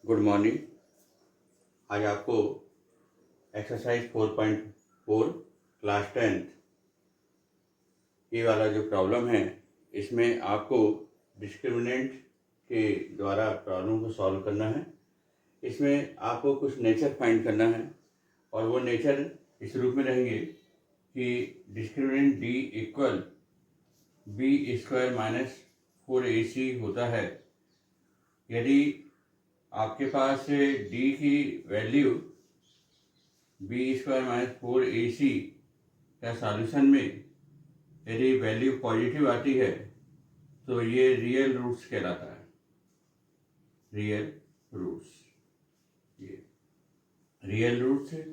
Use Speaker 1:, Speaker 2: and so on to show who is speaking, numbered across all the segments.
Speaker 1: Good morning. आज आपको exercise 4.4 class 10th ये वाला जो प्रॉब्लम है, इसमें आपको डिस्क्रिमिनेंट के द्वारा प्रॉब्लम को सॉल्व करना है। इसमें आपको कुछ नेचर फाइंड करना है और वो नेचर इस रूप में रहेंगे कि discriminant D equal B square minus 4ac होता है यदि आपके पास डी की value B square minus 4ac का सॉल्यूशन में यदि वैल्यू पॉजिटिव आती है तो ये रियल रूट्स कहलाता है। रियल रूट्स, ये रियल रूट्स है।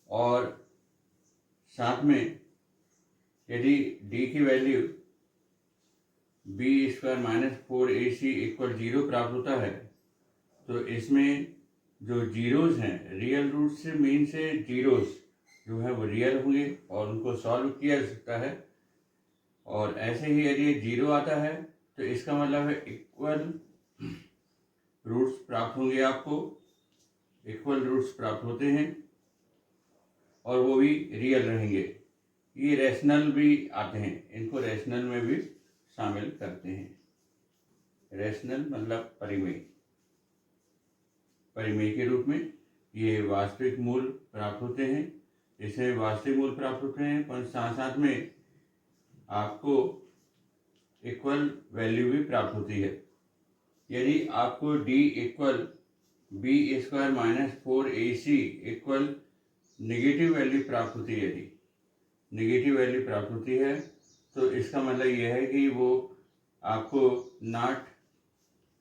Speaker 1: और साथ में यदि डी की value B square minus 4ac equal 0 प्राप्त होता है तो इसमें जो जीरोज हैं, रियल रूट से मीन से जीरोज जो है वो रियल होंगे और उनको सॉल्व किया जा सकता है। और ऐसे ही यदि जीरो आता है तो इसका मतलब है इक्वल रूट्स प्राप्त होंगे, आपको इक्वल रूट्स प्राप्त होते हैं और वो भी रियल रहेंगे। ये रैशनल भी आते हैं, इनको रैशनल में भी शामिल करते हैं। रैशनल मतलब परिमेय, परिमेय के रूप में ये वास्तविक मूल प्राप्त होते हैं। इससे वास्तविक मूल प्राप्त होते हैं पर साथ साथ में आपको इक्वल वैल्यू भी प्राप्त होती है। यदि आपको D equal B square minus 4ac equal negative value प्राप्त होती है, यदि निगेटिव वैल्यू प्राप्त होती है तो इसका मतलब यह है कि वो आपको नॉट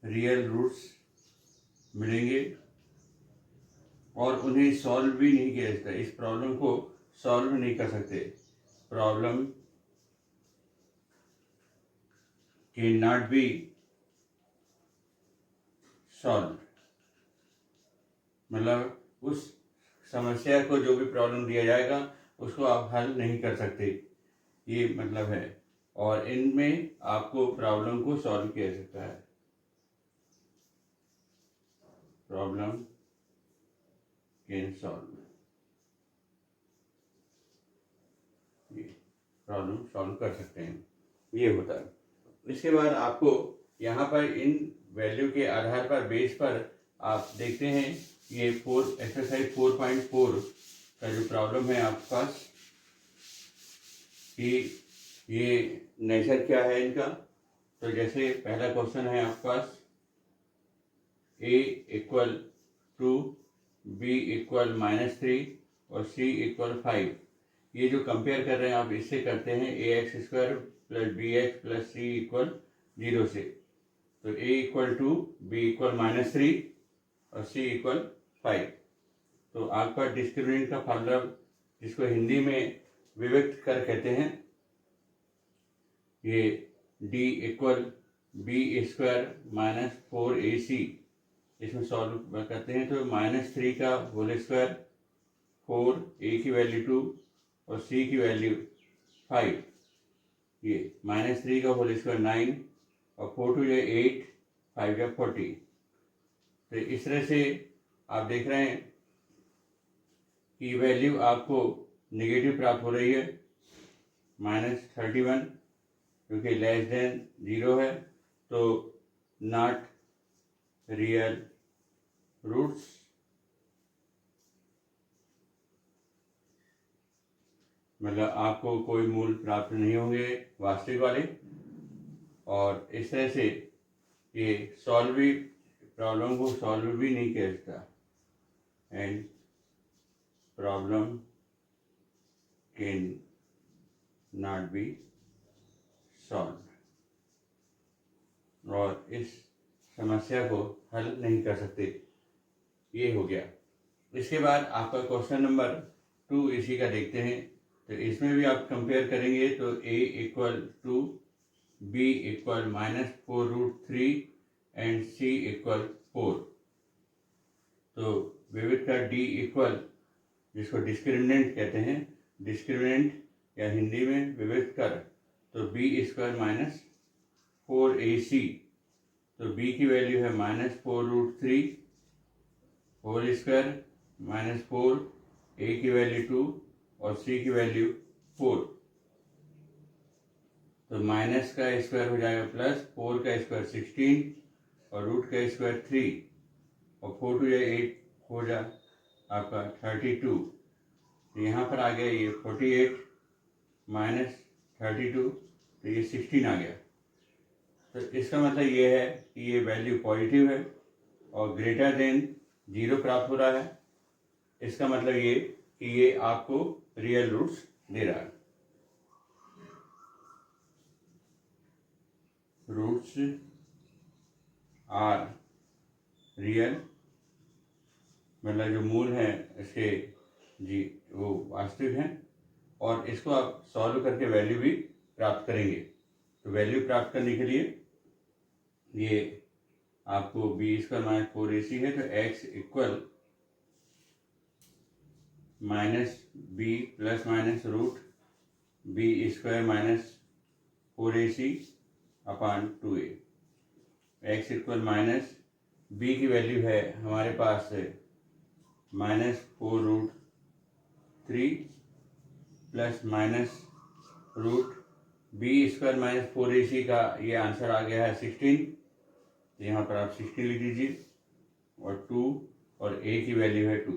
Speaker 1: रियल रूट्स मिलेंगे और उन्हें सॉल्व भी नहीं किया जाता। इस प्रॉब्लम को सॉल्व नहीं कर सकते। Problem can not be solve, मतलब उस समस्या को, जो भी प्रॉब्लम दिया जाएगा उसको आप हल नहीं कर सकते, ये मतलब है। और इनमें आपको प्रॉब्लम को सॉल्व किया जा सकता है। प्रॉब्लम कैन सॉल्व, ये प्रॉब्लम सॉल्व कर सकते हैं, ये होता है। इसके बाद आपको यहाँ पर इन वैल्यू के आधार पर, बेस पर आप देखते हैं ये एक्सरसाइज 4.4 का जो प्रॉब्लम है आपके पास कि ये नेचर क्या है इनका। तो जैसे पहला क्वेश्चन है आपके पास a इक्वल 2, b इक्वल -3 और c इक्वल 5। ये जो कंपेयर कर रहे हैं आप इससे करते हैं ax square plus bx plus c equal 0 से। तो a इक्वल 2, b इक्वल -3 और c इक्वल 5। तो आपका डिस्क्रिमिनेंट का फार्मूला, जिसको हिंदी में विविक्त कर कहते हैं, ये d equal B square minus 4ac, इसमें सॉल्व करते हैं तो -3 का होल स्क्वायर 4, a की वैल्यू 2 और c की वैल्यू 5, ये -3 का होल स्क्वायर 9 और 4 टू 8, 5 या 40। तो इस तरह से आप देख रहे हैं कि वैल्यू आपको नेगेटिव प्राप्त हो रही है, -31, क्योंकि लेस देन 0 है तो नॉट रियल रूट्स। मतलब आपको कोई मूल प्राप्त नहीं होंगे वास्तविक वाले। और इस तरह से ये सॉल्व भी, प्रॉब्लम को सॉल्व भी नहीं किया जाता। And problem can not be solve, और इस समस्या को हल नहीं कर सकते। ये हो गया। इसके बाद आपका क्वेश्चन नंबर 2 इसी का देखते हैं। तो इसमें भी आप कंपेयर करेंगे तो a equal 2, b equal -4√3 and c equal 4। तो विविध का d इक्वल, जिसको डिस्क्रिमिनेंट कहते हैं, डिस्क्रिमिनेंट या हिंदी में विविध कर, तो b स्क्वायर माइनस 4ac, तो b की वैल्यू है -4√3 होल स्क्वायर माइनस 4, ए की वैल्यू 2 और सी की वैल्यू 4। तो माइनस का स्क्वायर हो जाएगा प्लस 4 का स्क्वायर 16 और रूट का स्क्वायर 3 और 4 टू 8 हो जा आपका 32। तो यहाँ पर आ गया ये 48 माइनस 32, तो ये 16 आ गया। तो इसका मतलब ये है कि ये वैल्यू पॉजिटिव है और ग्रेटर देन 0 प्राप्त हो रहा है। इसका मतलब ये कि ये आपको रियल रूट्स दे रहा है। रूट्स आर रियल, मतलब जो मूल है इसके जी वो वास्तविक हैं और इसको आप सॉल्व करके वैल्यू भी प्राप्त करेंगे। तो वैल्यू प्राप्त करने के लिए ये आपको बी स्क्वायर माइनस 4ac है, तो x equal minus B plus minus root B square minus 4ac upon 2a। x equal minus B की वैल्यू है हमारे पास minus 4 root 3 plus minus root B square minus 4ac का ये answer आ गया है 16। तो यहाँ पर आप 16 लिख दीजिए और 2 और a की वैल्यू है 2।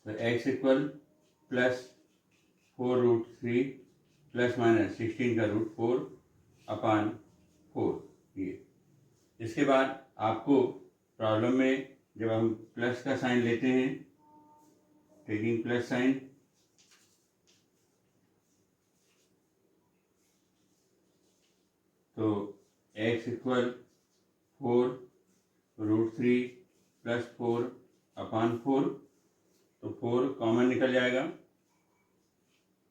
Speaker 1: तो x equal plus 4 root 3 plus minus 16 का रूट 4 अपान 4 ये। इसके बाद आपको प्रॉब्लम में जब हम प्लस का साइन लेते हैं, टेकिंग प्लस साइन, तो x इक्वल 4 रूट 3 प्लस 4 अपान 4, तो 4 कॉमन निकल जाएगा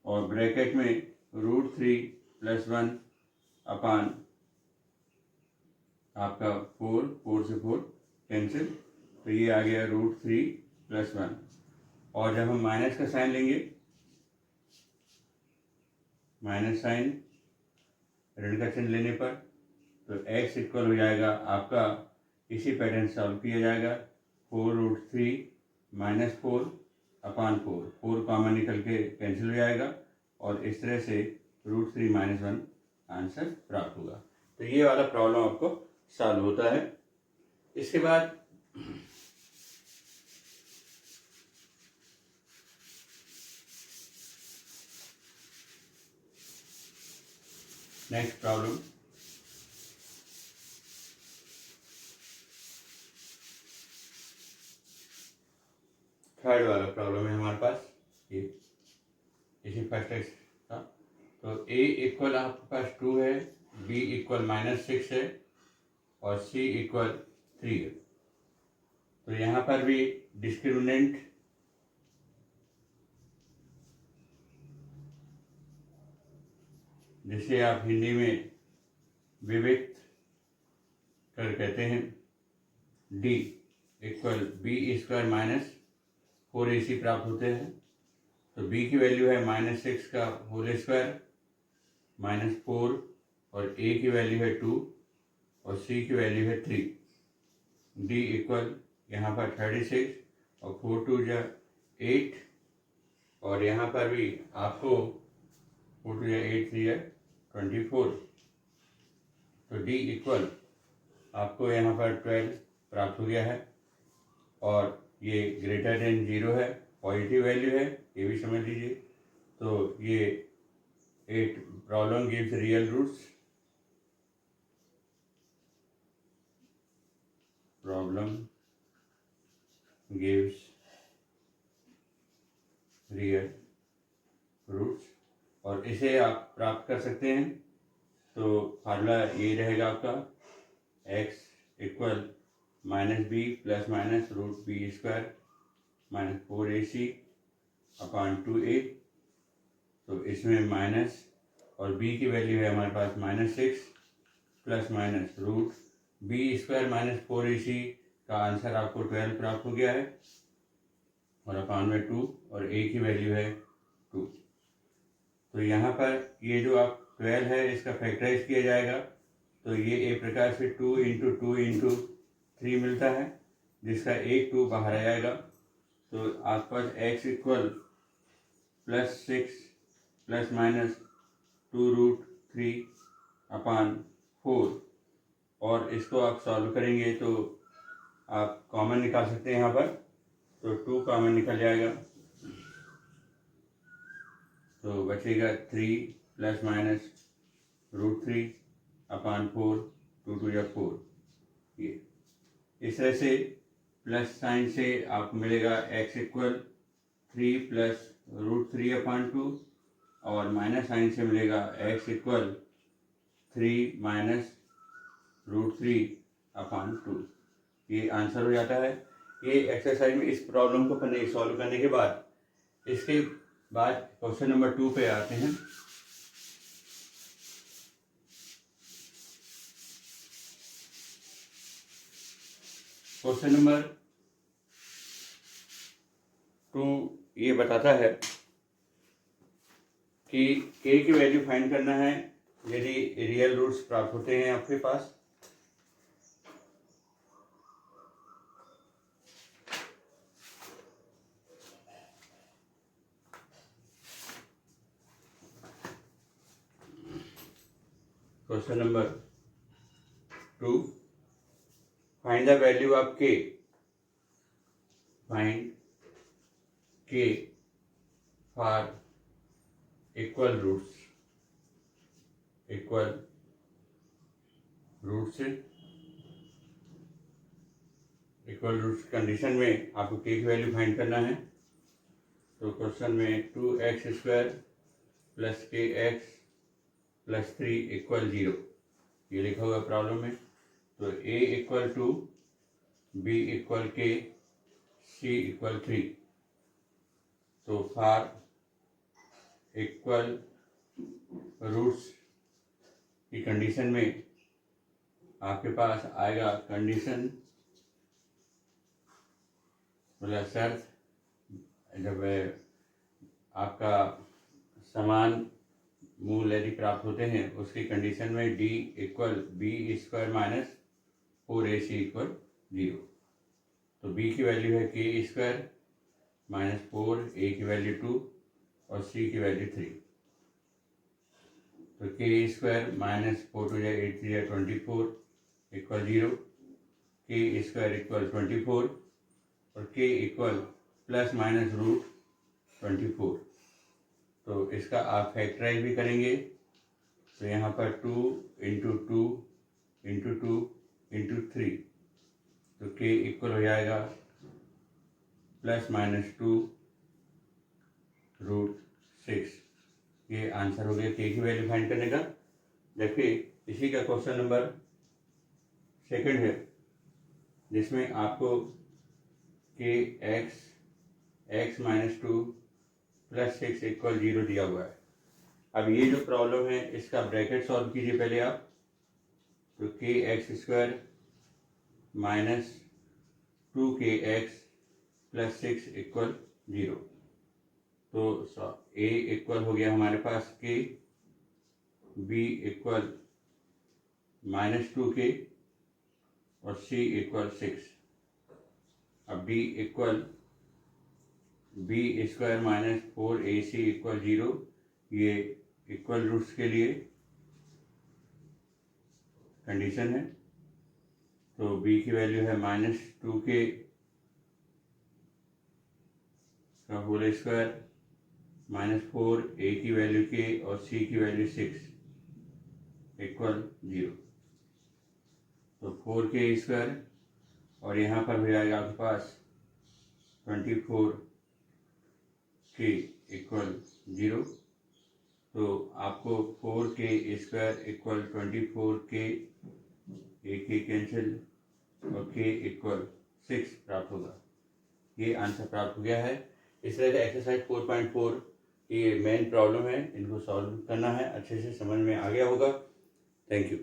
Speaker 1: और ब्रैकेट में रूट 3 प्लस 1 अपान आपका 4 से 4 कैंसिल, तो ये आ गया रूट 3 प्लस 1। और जब हम माइनस का साइन लेंगे, माइनस साइन ऋण का चिन्ह लेने पर, तो x इक्वल हो जाएगा आपका, इसी पैटर्न से सॉल्व किया जाएगा, 4 रूट 3 माइनस 4 अपान 4 कॉमन निकल के कैंसिल हो जाएगा और इस तरह से रूट 3 माइनस 1 आंसर प्राप्त होगा। तो ये वाला प्रॉब्लम आपको सॉल्व होता है। इसके बाद नेक्स्ट प्रॉब्लम, थर्ड वाला प्रॉब्लम है हमारे पास, ये इसी फर्स्ट टेक्स्ट का। तो a इक्वल आपके पास 2 है, b इक्वल माइनस 6 है और c इक्वल 3 है। तो यहाँ पर भी डिस्क्रिमिनेंट जिसे आप हिंदी में विविक्त कर कहते हैं, d equal B square minus 4ac प्राप्त होते हैं। तो b की वैल्यू है माइनस 6 का होल स्क्वायर माइनस 4 और a की वैल्यू है 2 और c की वैल्यू है 3। d इक्वल यहाँ पर 36 और 4 टू 8 और यहाँ पर भी आपको 4 टू 8 3 24। तो d इक्वल आपको यहाँ पर 12 प्राप्त हो गया है और ये ग्रेटर देन 0 है, पॉजिटिव वैल्यू है, ये भी समझ लीजिए। तो ये it problem gives real roots, problem gives real roots और इसे आप प्राप्त कर सकते हैं। तो फार्मूला ये रहेगा आपका, x equal minus B plus minus root B square minus 4ac upon 2a। तो इसमें माइनस और b की वैल्यू है हमारे पास minus 6 plus minus root B square minus 4ac का आंसर आपको 12 प्राप्त हो गया है और अपान में 2 और a की वैल्यू है 2। तो यहाँ पर ये जो आप 12 है इसका फैक्टराइज किया जाएगा, तो ये एक प्रकार से 2 इंटू 2 इंटू 3 मिलता है। जिसका एक 2 बाहर आ जाएगा, तो आपके पास x इक्वल +6 ±2√3/4, और इसको आप सॉल्व करेंगे तो आप कॉमन निकाल सकते हैं यहाँ पर, तो 2 कॉमन निकल जाएगा, तो बचेगा 3 ±√3/4, 2 2 या 4। ये इस तरह से प्लस साइन से आपको मिलेगा x इक्वल 3 +√3/2, और माइनस साइन से मिलेगा x इक्वल 3 -√3/2। ये आंसर हो जाता है। ये एक्सरसाइज में इस प्रॉब्लम को सॉल्व करने के बाद, इसके बाद क्वेश्चन नंबर 2 पे आते हैं। क्वेश्चन नंबर 2 ये बताता है कि k की वैल्यू फाइंड करना है यदि रियल रूट्स प्राप्त होते हैं आपके पास। Question number 2, find the value of k, find k for equal roots condition में आपको k की वैल्यू फाइंड करना है। तो क्वेश्चन में 2x² + kx + 3 = 0 ये लिखा हुआ प्रॉब्लम में। तो a = 2, b = k, c = 3। तो फॉर इक्वल रूट्स की कंडीशन में आपके पास आएगा कंडीशन, मतलब शर्त, जब आपका समान मूल यदि प्राप्त होते हैं उसकी कंडीशन में d = b² - 4ac = 0। तो b की वैल्यू है k² - 4, a की वैल्यू 2 और c की वैल्यू 3। तो k² - 4 × 8 = 24 = 0, k² = 24 और k ±√24। तो इसका आप फैक्टराइज भी करेंगे, तो यहाँ पर 2 × 2 × 2 × 3, तो k इक्वल हो जाएगा ±2√6। ये आंसर हो गया k की वैल्यू फाइंड करने का। देखिए इसी का क्वेश्चन नंबर 2 है, जिसमें आपको kx x - 2 + 6 = 0 दिया हुआ है। अब ये जो प्रॉब्लम है इसका ब्रैकेट सॉल्व कीजिए पहले आप। तो kx² - 2kx + 6 = 0। तो a इक्वल हो गया हमारे पास k, b इक्वल -2k और c इक्वल 6। अब b इक्वल b² - 4ac = 0, ये इक्वल रूट्स के लिए कंडीशन है। तो b की वैल्यू है -2k का होल स्क्वायर -4, a की वैल्यू k और c की वैल्यू 6 = 0। तो 4k² और यहाँ पर हो जाएगा आपके पास 24k = 0। तो आपको 4k² = 24k, एक कैंसिल और k = 6 प्राप्त होगा। ये आंसर प्राप्त हो गया है। इस तरह से एक्सरसाइज 4.4 ये मेन प्रॉब्लम है, इनको सॉल्व करना है। अच्छे से समझ में आ गया होगा। Thank you.